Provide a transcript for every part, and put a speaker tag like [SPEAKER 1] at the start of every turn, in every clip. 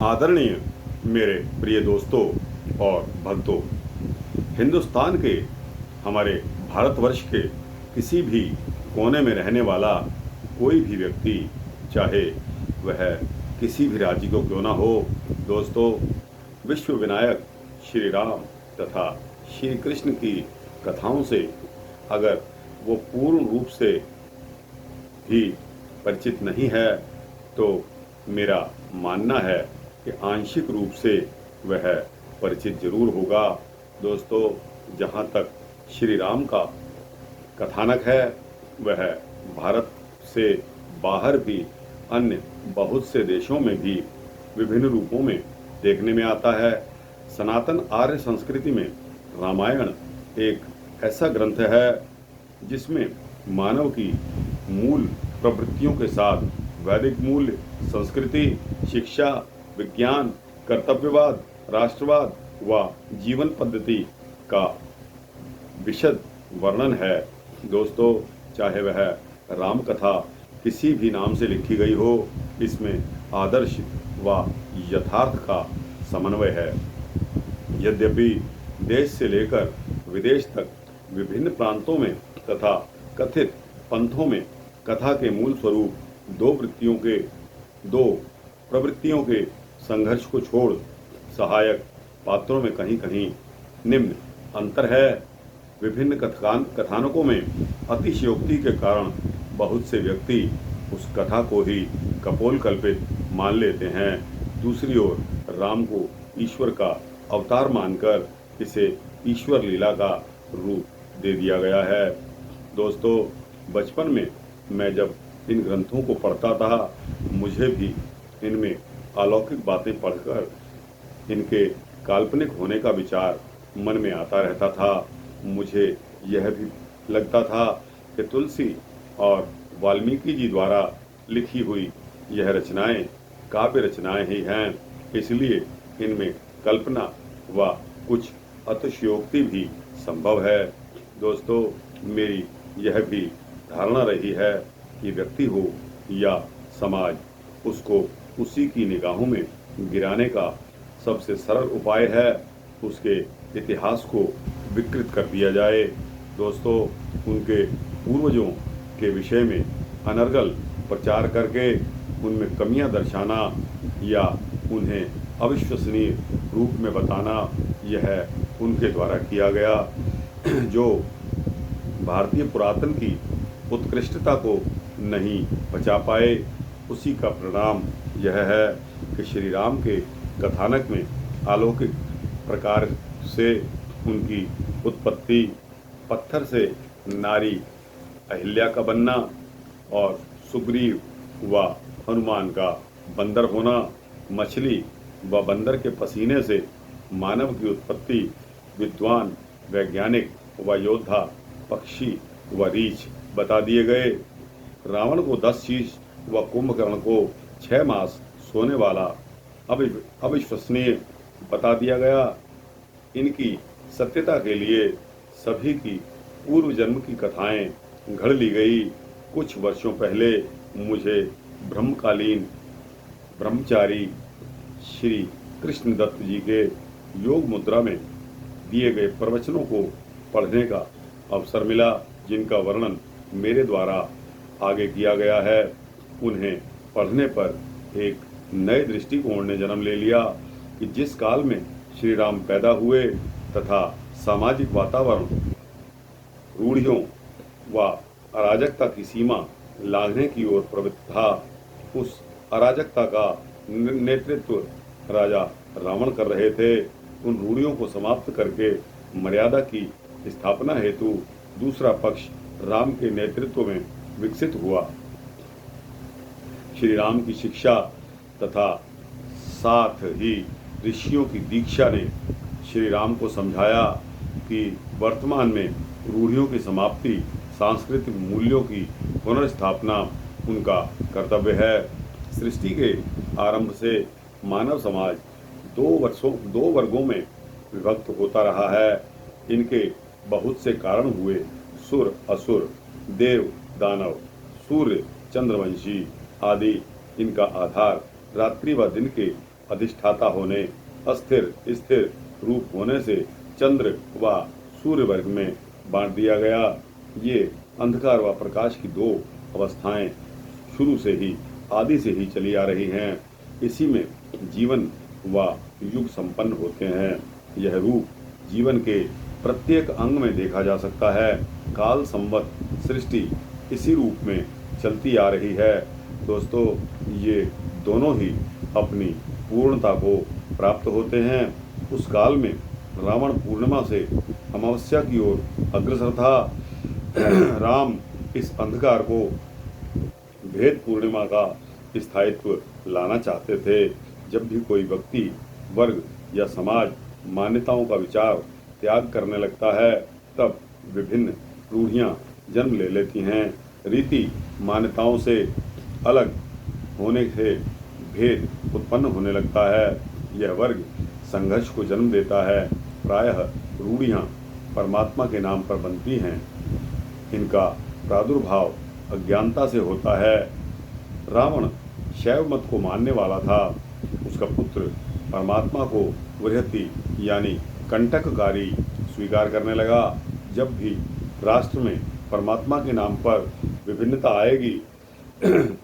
[SPEAKER 1] आदरणीय मेरे प्रिय दोस्तों और भक्तों, हिंदुस्तान के हमारे भारतवर्ष के किसी भी कोने में रहने वाला कोई भी व्यक्ति, चाहे वह किसी भी राज्य को क्यों ना हो, दोस्तों, विश्व विनायक श्री राम तथा श्री कृष्ण की कथाओं से अगर वो पूर्ण रूप से भी परिचित नहीं है तो मेरा मानना है कि आंशिक रूप से वह परिचित जरूर होगा। दोस्तों, जहाँ तक श्री राम का कथानक है, वह भारत से बाहर भी अन्य बहुत से देशों में भी विभिन्न रूपों में देखने में आता है। सनातन आर्य संस्कृति में रामायण एक ऐसा ग्रंथ है जिसमें मानव की मूल प्रवृत्तियों के साथ वैदिक मूल्य, संस्कृति, शिक्षा, विज्ञान, कर्तव्यवाद, राष्ट्रवाद व जीवन पद्धति का विशद वर्णन है। दोस्तों, चाहे वह राम कथा किसी भी नाम से लिखी गई हो, इसमें आदर्श व यथार्थ का समन्वय है। यद्यपि देश से लेकर विदेश तक विभिन्न प्रांतों में तथा कथित पंथों में कथा के मूल स्वरूप दो प्रवृत्तियों के संघर्ष को छोड़ सहायक पात्रों में कहीं कहीं निम्न अंतर है। विभिन्न कथानकों में अतिशयोक्ति के कारण बहुत से व्यक्ति उस कथा को ही कपोल कल्पित मान लेते हैं। दूसरी ओर राम को ईश्वर का अवतार मानकर इसे ईश्वर लीला का रूप दे दिया गया है। दोस्तों, बचपन में मैं जब इन ग्रंथों को पढ़ता था, मुझे भी इनमें अलौकिक बातें पढ़कर इनके काल्पनिक होने का विचार मन में आता रहता था। मुझे यह भी लगता था कि तुलसी और वाल्मीकि जी द्वारा लिखी हुई यह रचनाएं काव्य रचनाएं ही हैं, इसलिए इनमें कल्पना व कुछ अतिशयोक्ति भी संभव है। दोस्तों, मेरी यह भी धारणा रही है कि व्यक्ति हो या समाज, उसको उसी की निगाहों में गिराने का सबसे सरल उपाय है उसके इतिहास को विकृत कर दिया जाए। दोस्तों, उनके पूर्वजों के विषय में अनर्गल प्रचार करके उनमें कमियां दर्शाना या उन्हें अविश्वसनीय रूप में बताना, यह उनके द्वारा किया गया। जो भारतीय पुरातन की उत्कृष्टता को नहीं बचा पाए, उसी का परिणाम यह है कि श्री राम के कथानक में अलौकिक प्रकार से उनकी उत्पत्ति, पत्थर से नारी अहिल्या का बनना और सुग्रीव व हनुमान का बंदर होना, मछली व बंदर के पसीने से मानव की उत्पत्ति, विद्वान, वैज्ञानिक व योद्धा, पक्षी व रीछ बता दिए गए। रावण को 10 शीश व कुंभकर्ण को 6 मास सोने वाला अविश्वसनीय बता दिया गया। इनकी सत्यता के लिए सभी की पूर्व जन्म की कथाएं घड़ ली गई। कुछ वर्षों पहले मुझे ब्रह्मकालीन ब्रह्मचारी श्री कृष्णदत्त जी के योग मुद्रा में दिए गए प्रवचनों को पढ़ने का अवसर मिला, जिनका वर्णन मेरे द्वारा आगे किया गया है। उन्हें पढ़ने पर एक नए दृष्टिकोण ने जन्म ले लिया कि जिस काल में श्री राम पैदा हुए तथा सामाजिक वातावरण रूढ़ियों व अराजकता की सीमा लांघने की ओर प्रवृत्त था, उस अराजकता का नेतृत्व राजा रावण कर रहे थे। उन रूढ़ियों को समाप्त करके मर्यादा की स्थापना हेतु दूसरा पक्ष राम के नेतृत्व में विकसित हुआ। श्री राम की शिक्षा तथा साथ ही ऋषियों की दीक्षा ने श्री राम को समझाया कि वर्तमान में रूढ़ियों की समाप्ति, सांस्कृतिक मूल्यों की पुनर्स्थापना उनका कर्तव्य है। सृष्टि के आरंभ से मानव समाज दो वर्गों में विभक्त होता रहा है। इनके बहुत से कारण हुए। सुर असुर, देव दानव, सूर्य चंद्रवंशी आदि इनका आधार रात्रि व दिन के अधिष्ठाता होने, अस्थिर स्थिर रूप होने से चंद्र व सूर्य वर्ग में बांट दिया गया। ये अंधकार व प्रकाश की दो अवस्थाएं शुरू से ही, आदि से ही चली आ रही हैं। इसी में जीवन व युग संपन्न होते हैं। यह रूप जीवन के प्रत्येक अंग में देखा जा सकता है। काल संवत सृष्टि इसी रूप में चलती आ रही है। दोस्तों, ये दोनों ही अपनी पूर्णता को प्राप्त होते हैं। उस काल में रावण पूर्णिमा से अमावस्या की ओर अग्रसर था। राम इस अंधकार को भेद पूर्णिमा का स्थायित्व लाना चाहते थे। जब भी कोई व्यक्ति, वर्ग या समाज मान्यताओं का विचार त्याग करने लगता है, तब विभिन्न रूढ़ियां जन्म ले लेती हैं। रीति मान्यताओं से अलग होने से भेद उत्पन्न होने लगता है। यह वर्ग संघर्ष को जन्म देता है। प्रायः रूढ़ियां परमात्मा के नाम पर बनती हैं। इनका प्रादुर्भाव अज्ञानता से होता है। रावण शैव मत को मानने वाला था। उसका पुत्र परमात्मा को बृहति यानी कंटककारी स्वीकार करने लगा। जब भी राष्ट्र में परमात्मा के नाम पर विभिन्नता आएगी,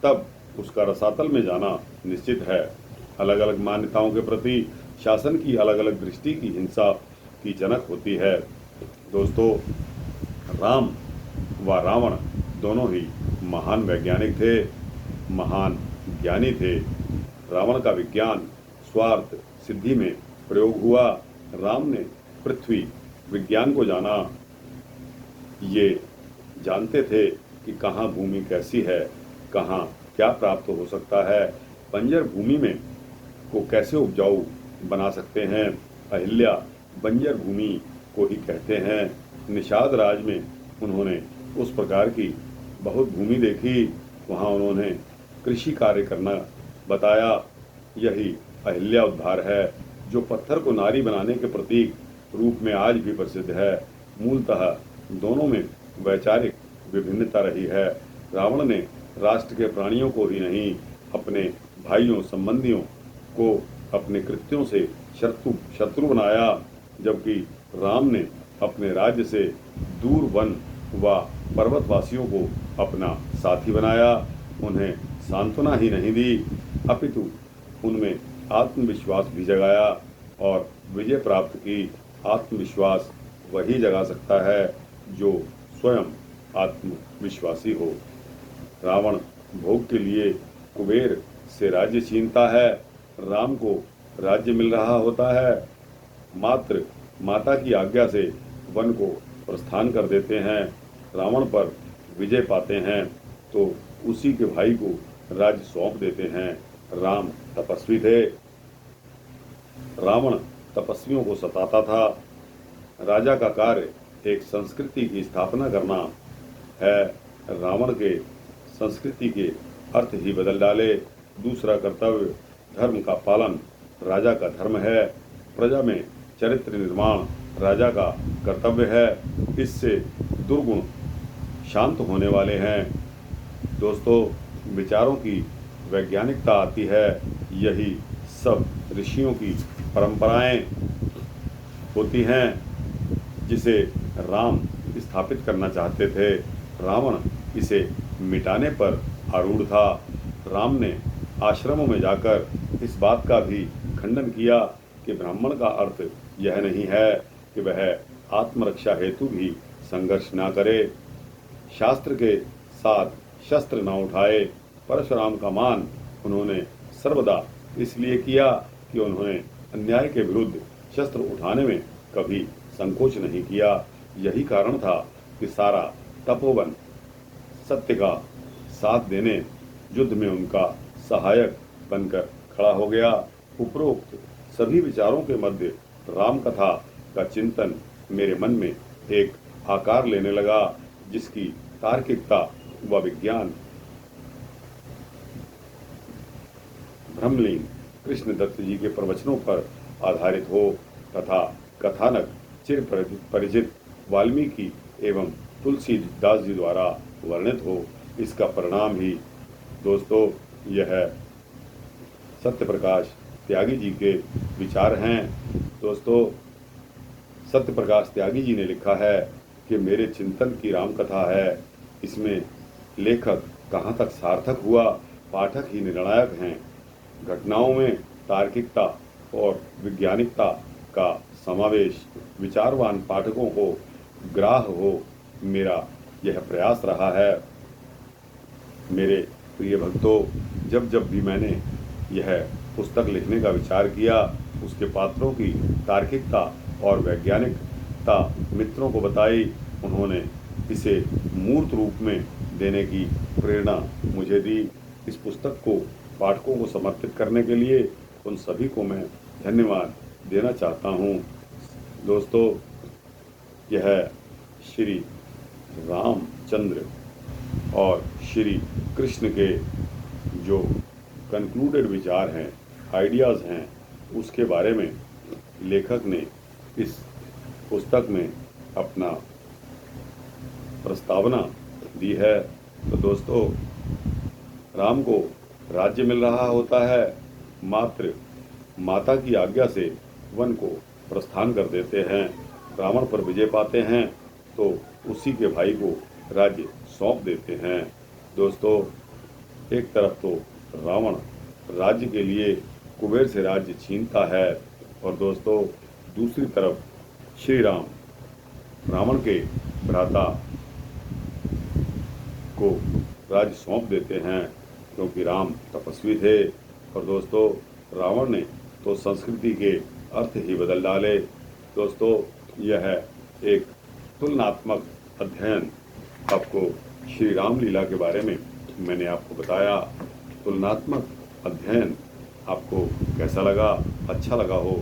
[SPEAKER 1] तब उसका रसातल में जाना निश्चित है। अलग अलग मान्यताओं के प्रति शासन की अलग अलग दृष्टि की हिंसा की जनक होती है। दोस्तों, राम व रावण दोनों ही महान वैज्ञानिक थे, महान ज्ञानी थे। रावण का विज्ञान स्वार्थ सिद्धि में प्रयोग हुआ। राम ने पृथ्वी विज्ञान को जाना। ये जानते थे कि कहाँ भूमि कैसी है, कहाँ क्या प्राप्त हो सकता है, बंजर भूमि में को कैसे उपजाऊ बना सकते हैं। अहिल्या बंजर भूमि को ही कहते हैं। निषाद राज में उन्होंने उस प्रकार की बहुत भूमि देखी। वहाँ उन्होंने कृषि कार्य करना बताया। यही अहिल्या उद्धार है, जो पत्थर को नारी बनाने के प्रतीक रूप में आज भी प्रसिद्ध है। मूलतः दोनों में वैचारिक विभिन्नता रही है। रावण ने राष्ट्र के प्राणियों को ही नहीं, अपने भाइयों संबंधियों को अपने कृत्यों से शत्रु बनाया, जबकि राम ने अपने राज्य से दूर वन व पर्वतवासियों को अपना साथी बनाया। उन्हें सांत्वना ही नहीं दी, अपितु उनमें आत्मविश्वास भी जगाया, और विजय प्राप्त की। आत्मविश्वास वही जगा सकता है जो स्वयं आत्मविश्वासी हो। रावण भोग के लिए कुबेर से राज्य छीनता है। राम को राज्य मिल रहा होता है। मात्र माता की आज्ञा से वन को प्रस्थान कर देते हैं। रावण पर विजय पाते हैं तो उसी के भाई को राज्य सौंप देते हैं। राम तपस्वी थे। रावण तपस्वियों को सताता था। राजा का कार्य एक संस्कृति की स्थापना करना है। रावण के संस्कृति के अर्थ ही बदल डाले। दूसरा कर्तव्य धर्म का पालन राजा का धर्म है। प्रजा में चरित्र निर्माण राजा का कर्तव्य है। इससे दुर्गुण शांत होने वाले हैं। दोस्तों, विचारों की वैज्ञानिकता आती है। यही सब ऋषियों की परंपराएं होती हैं, जिसे राम स्थापित करना चाहते थे। रावण इसे मिटाने पर आरूढ़ था। राम ने आश्रमों में जाकर इस बात का भी खंडन किया कि ब्राह्मण का अर्थ यह नहीं है कि वह आत्मरक्षा हेतु भी संघर्ष न करे, शास्त्र के साथ शस्त्र न उठाए। परशुराम का मान उन्होंने सर्वदा इसलिए किया कि उन्होंने अन्याय के विरुद्ध शस्त्र उठाने में कभी संकोच नहीं किया। यही कारण था कि सारा तपोवन सत्य का साथ देने युद्ध में उनका सहायक बनकर खड़ा हो गया। उपरोक्त सभी विचारों के मध्य राम कथा का चिंतन मेरे मन में एक आकार लेने लगा, जिसकी तार्किकता व विज्ञान ब्रह्मलीन कृष्णदत्त जी के प्रवचनों पर आधारित हो तथा कथानक चिर परिचित वाल्मीकि एवं तुलसीदास जी द्वारा वर्णित हो। इसका परिणाम ही दोस्तों यह सत्य प्रकाश त्यागी जी के विचार हैं। दोस्तों, सत्य प्रकाश त्यागी जी ने लिखा है कि मेरे चिंतन की राम कथा है, इसमें लेखक कहाँ तक सार्थक हुआ, पाठक ही निर्णायक हैं। घटनाओं में तार्किकता और वैज्ञानिकता का समावेश विचारवान पाठकों को ग्राह्य हो, मेरा यह प्रयास रहा है। मेरे प्रिय भक्तों, जब जब भी मैंने यह पुस्तक लिखने का विचार किया, उसके पात्रों की तार्किकता और वैज्ञानिकता मित्रों को बताई, उन्होंने इसे मूर्त रूप में देने की प्रेरणा मुझे दी। इस पुस्तक को पाठकों को समर्पित करने के लिए उन सभी को मैं धन्यवाद देना चाहता हूँ। दोस्तों, यह श्री रामचंद्र और श्री कृष्ण के जो कंक्लूडेड विचार हैं, आइडियाज़ हैं, उसके बारे में लेखक ने इस पुस्तक में अपना प्रस्तावना दी है। तो दोस्तों, राम को राज्य मिल रहा होता है, मात्र माता की आज्ञा से वन को प्रस्थान कर देते हैं। रावण पर विजय पाते हैं तो उसी के भाई को राज्य सौंप देते हैं। दोस्तों, एक तरफ तो रावण राज्य के लिए कुबेर से राज्य छीनता है और दोस्तों दूसरी तरफ श्री राम रावण के भ्राता को राज्य सौंप देते हैं, क्योंकि राम तपस्वी थे। और दोस्तों, रावण ने तो संस्कृति के अर्थ ही बदल डाले। दोस्तों, यह एक तुलनात्मक अध्ययन आपको श्री रामलीला के बारे में मैंने आपको बताया। तुलनात्मक अध्ययन आपको कैसा लगा? अच्छा लगा हो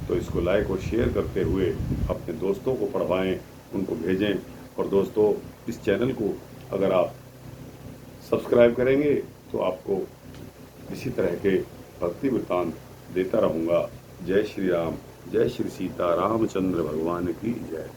[SPEAKER 1] तो इसको लाइक और शेयर करते हुए अपने दोस्तों को पढ़वाएं, उनको भेजें। और दोस्तों, इस चैनल को अगर आप सब्सक्राइब करेंगे तो आपको इसी तरह के भक्ति वृत्तांत देता रहूँगा। जय श्री राम, जय श्री सीता रामचंद्र भगवान की जय।